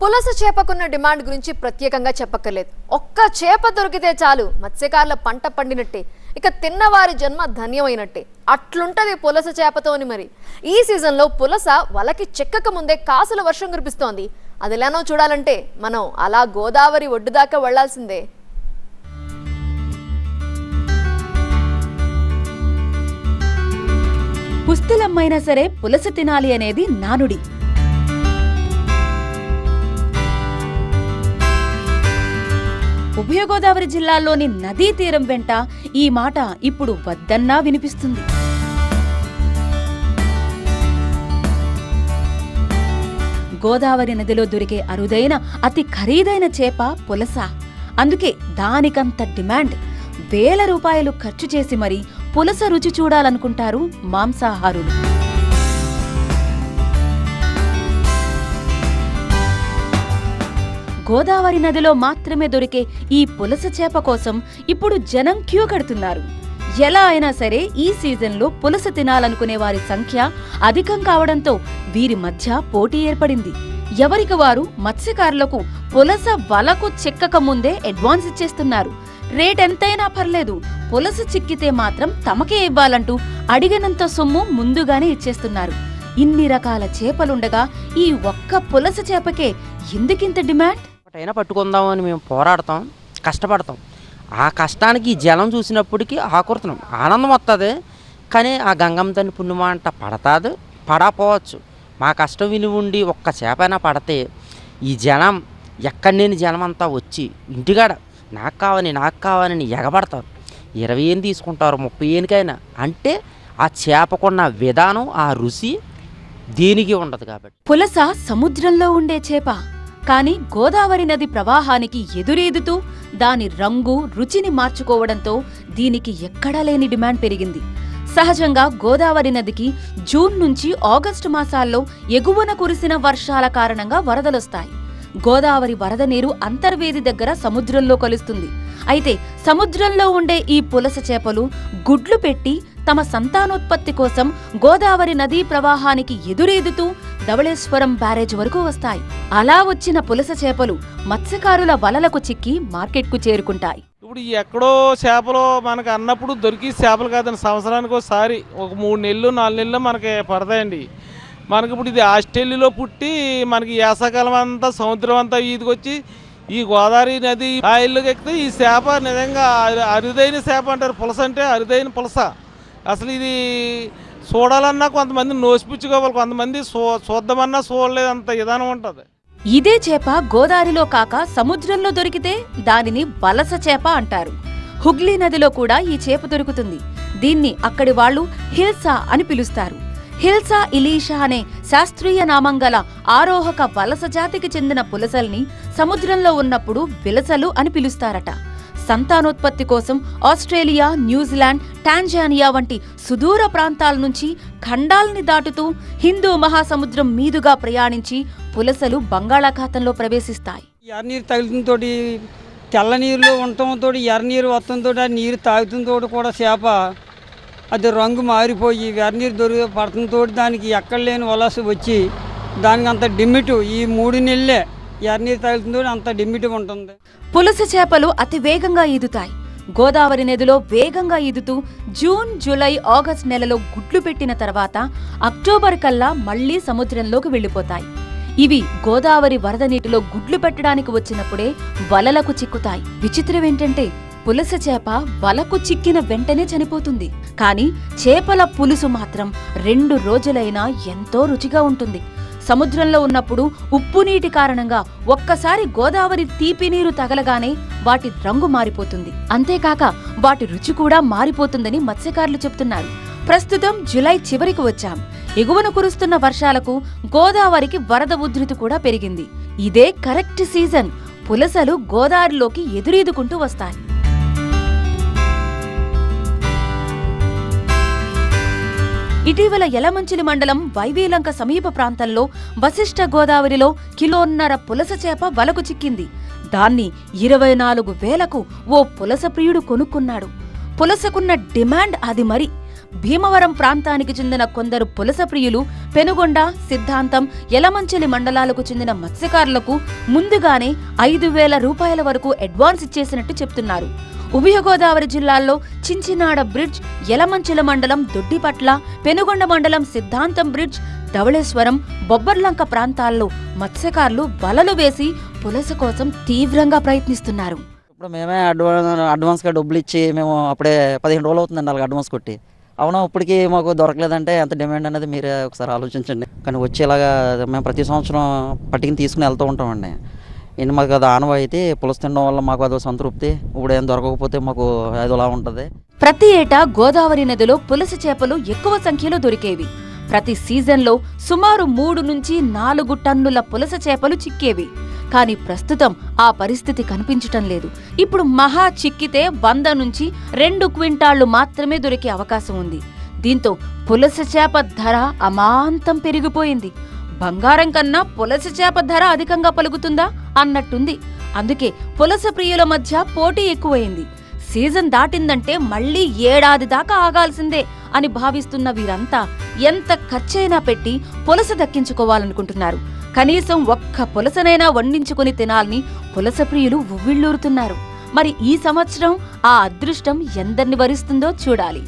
పులస చేపకున్న డిమాండ్ గురించి ప్రత్యేకంగా చెప్పక్కర్లేదు. ఒక్క చేప దొరికితే చాలు మత్స్యకారుల పంట పండినట్టే, ఇక తిన్నవారి జన్మ ధన్యమైనట్టే. అట్లుంటది పులస చేపతోని. మరి ఈ సీజన్లో పులస వలకి చెక్కక ముందే కాసుల వర్షం కురిపిస్తోంది. అది ఎలానో చూడాలంటే మనం అలా గోదావరి ఒడ్డు దాకా వెళ్లాల్సిందే. పుస్తలమ్మైనా సరే పులస తినాలి అనేది నానుడి. ఉభయ గోదావరి జిల్లాల్లోని నదీ తీరం వెంట ఈ మాట ఇప్పుడు వద్దన్నా వినిపిస్తుంది. గోదావరి నదిలో దొరికే అరుదైన అతి ఖరీదైన చేప పులస. అందుకే దానికంత డిమాండ్. వేల రూపాయలు ఖర్చు చేసి మరీ పులస రుచి చూడాలనుకుంటారు మాంసాహారులు. గోదావరి నదిలో మాత్రమే దొరికే ఈ పులస చేప కోసం ఇప్పుడు జనం క్యూ కడుతున్నారు. ఎలా అయినా సరే ఈ సీజన్లో పులస తినాలనుకునే వారి సంఖ్య అధికం కావడంతో వీరి మధ్య పోటీ ఏర్పడింది. ఎవరికి వారు మత్స్యకారులకు పులస వలకు చిక్కక ముందే అడ్వాన్స్ ఇచ్చేస్తున్నారు. రేట్ ఎంతైనా పర్లేదు, పులస చిక్కితే మాత్రం తమకే ఇవ్వాలంటూ అడిగినంత సొమ్ము ముందుగానే ఇచ్చేస్తున్నారు. ఇన్ని రకాల చేపలుండగా ఈ ఒక్క పులస చేపకే ఎందుకింత డిమాండ్? అయినా పట్టుకుందామని మేము పోరాడతాం, కష్టపడతాం. ఆ కష్టానికి ఈ జలం చూసినప్పటికీ ఆకురుతున్నాం, ఆనందం వస్తుంది. కానీ ఆ గంగమ్మ తల్లి పుణ్యమంట పడతాదు, పడపోవచ్చు. మా కష్టం విని ఉండి ఒక్క చేపైనా పడితే ఈ జనం ఎక్కడి లేని జనం అంతా వచ్చి ఇంటికాడ నాకు కావాలని ఎగబడతారు. 20 ఏళ్ళు తీసుకుంటారు, 30 ఏళ్ళకైనా. అంటే ఆ చేపకున్న విధానం, ఆ రుచి దేనికి ఉండదు. కాబట్టి పులస సముద్రంలో ఉండే చేప, కానీ గోదావరి నది ప్రవాహానికి ఎదురీదుతూ దాని రంగు రుచిని మార్చుకోవడంతో దీనికి ఎక్కడా లేని డిమాండ్ పెరిగింది. సహజంగా గోదావరి నదికి జూన్ నుంచి ఆగస్టు మాసాల్లో ఎగువన కురిసిన వర్షాల కారణంగా వరదలొస్తాయి. గోదావరి వరద నీరు అంతర్వేది దగ్గర సముద్రంలో కలుస్తుంది. అయితే సముద్రంలో ఉండే ఈ పులస చేపలు గుడ్లు పెట్టి తమ సంతానోత్పత్తి కోసం గోదావరి నదీ ప్రవాహానికి ఎదురీదుతూ ధవళేశ్వరం బ్యారేజ్ వరకు వస్తాయి. అలా వచ్చిన పులస చేపలు మత్స్యకారుల వలలకు చిక్కి మార్కెట్కు చేరుకుంటాయి. ఇప్పుడు ఎక్కడో చేపలు మనకు అన్నప్పుడు దొరికి చేపలు కాదండి, సంవత్సరానికి ఒకసారి ఒక 3 నెలలు 4 నెలలు మనకి పడతాయండి. మనకి ఇప్పుడు ఇది ఆస్ట్రేలియాలో పుట్టి మనకి వేసవకాలం అంతా సముద్రం అంతా ఈదుకొచ్చి ఈ గోదావరి నది ఆ ఇల్లుకి ఎక్కితే ఈ చేప నిజంగా అరుదైన చేప అంటారు. పులస అంటే అరుదైన పులస. అసలు ఇది చూడాలన్నా కొంతమంది నోసిపుచ్చుకోవాలి, కొంతమంది చూద్దామన్నా చూడలేదంత విధానం ఉంటుంది. ఇదే చేప గోదావరిలో కాక సముద్రంలో దొరికితే దానిని వలస చేప అంటారు. హుగ్లీ నదిలో కూడా ఈ చేప దొరుకుతుంది. దీన్ని అక్కడి వాళ్లు హిల్సా అని పిలుస్తారు. హిల్సా ఇలీషా అనే శాస్త్రీయ నామం గల ఆరోహక వలస జాతికి చెందిన పులసల్ని సముద్రంలో ఉన్నప్పుడు విలసలు అని పిలుస్తారట. సంతానోత్పత్తి కోసం ఆస్ట్రేలియా, న్యూజిలాండ్, టాంజానియా వంటి సుదూర ప్రాంతాల నుంచి ఖండాల్ని దాటుతూ హిందూ మహాసముద్రం మీదుగా ప్రయాణించి పులసలు బంగాళాఖాతంలో ప్రవేశిస్తాయి. ఎర్రనీరు తగులుతుంతో, తెల్ల నీరులో ఉండటంతో, ఎర్రనీరు వత్తంతో, ఆ నీరు తాగుతుంతో కూడా చేప అది రంగు మారిపోయి ఎర్రనీరు పడుతుంతో దానికి ఎక్కడ లేని వలస వచ్చి దానికి అంత డిమ్మిటు ఈ 3 నెలలే ఎర్రనీరు తగులుతుందో అంత డిమ్మిటు ఉంటుంది. పులస చేపలు అతి వేగంగా ఈదుతాయి. గోదావరి నదిలో వేగంగా ఈదుతూ జూన్, జూలై, ఆగస్టు నెలలో గుడ్లు పెట్టిన తర్వాత అక్టోబర్ కల్లా మళ్లీ సముద్రంలోకి వెళ్లిపోతాయి. ఇవి గోదావరి వరద నీటిలో గుడ్లు పెట్టడానికి వచ్చినప్పుడే వలలకు చిక్కుతాయి. విచిత్రమేంటంటే పులస చేప వలకు చిక్కిన వెంటనే చనిపోతుంది. కానీ చేపల పులుసు మాత్రం 2 రోజులైనా ఎంతో రుచిగా ఉంటుంది. సముద్రంలో ఉన్నప్పుడు ఉప్పు నీటి కారణంగా ఒక్కసారి గోదావరి తీపి నీరు తగలగానే వాటి రంగు మారిపోతుంది. అంతేకాక వాటి రుచి కూడా మారిపోతుందని మత్స్యకారులు చెప్తున్నారు. ప్రస్తుతం జులై చివరికి వచ్చాం. ఎగువన కురుస్తున్న వర్షాలకు గోదావరికి వరద ఉధృతి కూడా పెరిగింది. ఇదే కరెక్ట్ సీజన్. పులసలు గోదావరిలోకి ఎదురీదుకుంటూ వస్తాయి. ఇటీవల యలమంచిలి మండలం వైవీలంక సమీప ప్రాంతంలో వశిష్ఠ గోదావరిలో 1.5 కిలోల పులస చేప వలకు చిక్కింది. దాన్ని 24,000కు ఓ పులస ప్రియుడు కొనుక్కున్నాడు. పులసకున్న డిమాండ్ అది. మరి భీమవరం ప్రాంతానికి చెందిన కొందరు పులస ప్రియులు పెనుగొండ, సిద్ధాంతం, యలమంచిలి మండలాలకు చెందిన మత్స్యకారులకు ముందుగానే 5,000 రూపాయల వరకు అడ్వాన్స్ ఇచ్చేసినట్టు చెప్తున్నారు. ఉభయ గోదావరి జిల్లాల్లో చించినాడ బ్రిడ్జ్, యలమంచిల మండలం దొడ్డిపట్ల, పెనుగొండ మండలం సిద్ధాంతం బ్రిడ్జ్, ధవళేశ్వరం, బొబ్బర్లంక ప్రాంతాల్లో మత్స్యకారులు వలలు వేసి పులస కోసం తీవ్రంగా ప్రయత్నిస్తున్నారు. ఇప్పుడు మేమే అడ్వాన్స్గా డబ్బులు ఇచ్చి మేము అప్పుడే 15 రోజులు అవుతుందండి అలాగ అడ్వాన్స్ కొట్టి. అవునా, ఇప్పటికీ మాకు దొరకలేదంటే ఎంత డిమాండ్ అనేది మీరే ఒకసారి ఆలోచించండి. కానీ వచ్చేలాగా మేము ప్రతి సంవత్సరం పట్టుకుని తీసుకుని వెళ్తూ ఉంటామండి. ఇన్ని మాకు అది ఆనవాయితీ పులస తినడం వల్ల మాకు అదో సంతృప్తి. ఇప్పుడు ఏం దొరకకపోతే మాకు అదోలా ఉంటుంది. ప్రతి ఏటా గోదావరి నదిలో పులస చేపలు ఎక్కువ సంఖ్యలో దొరికేవి. ప్రతి సీజన్లో సుమారు 3 నుంచి 4 టన్నుల పులస చేపలు చిక్కేవి. కానీ ప్రస్తుతం ఆ పరిస్థితి కనిపించటం లేదు. ఇప్పుడు మహా చిక్కితే 100 నుంచి 2 క్వింటాళ్లు మాత్రమే దొరికే అవకాశం ఉంది. దీంతో పులస చేప ధర అమాంతం పెరిగిపోయింది. బంగారం కన్నా పులస చేప ధర అధికంగా పలుకుతుందా అన్నట్టుంది. అందుకే పులస ప్రియుల మధ్య పోటీ ఎక్కువైంది. సీజన్ దాటిందంటే మళ్లీ ఏడాది దాకా ఆగాల్సిందే అని భావిస్తున్న వీరంతా ఎంత ఖర్చైనా పెట్టి పులస దక్కించుకోవాలనుకుంటున్నారు. కనీసం ఒక్క పులసనైనా వండించుకుని తినాలని పులస ప్రియులు ఉవ్విళ్లూరుతున్నారు. మరి ఈ సంవత్సరం ఆ అదృష్టం ఎందరిని వరిస్తుందో చూడాలి.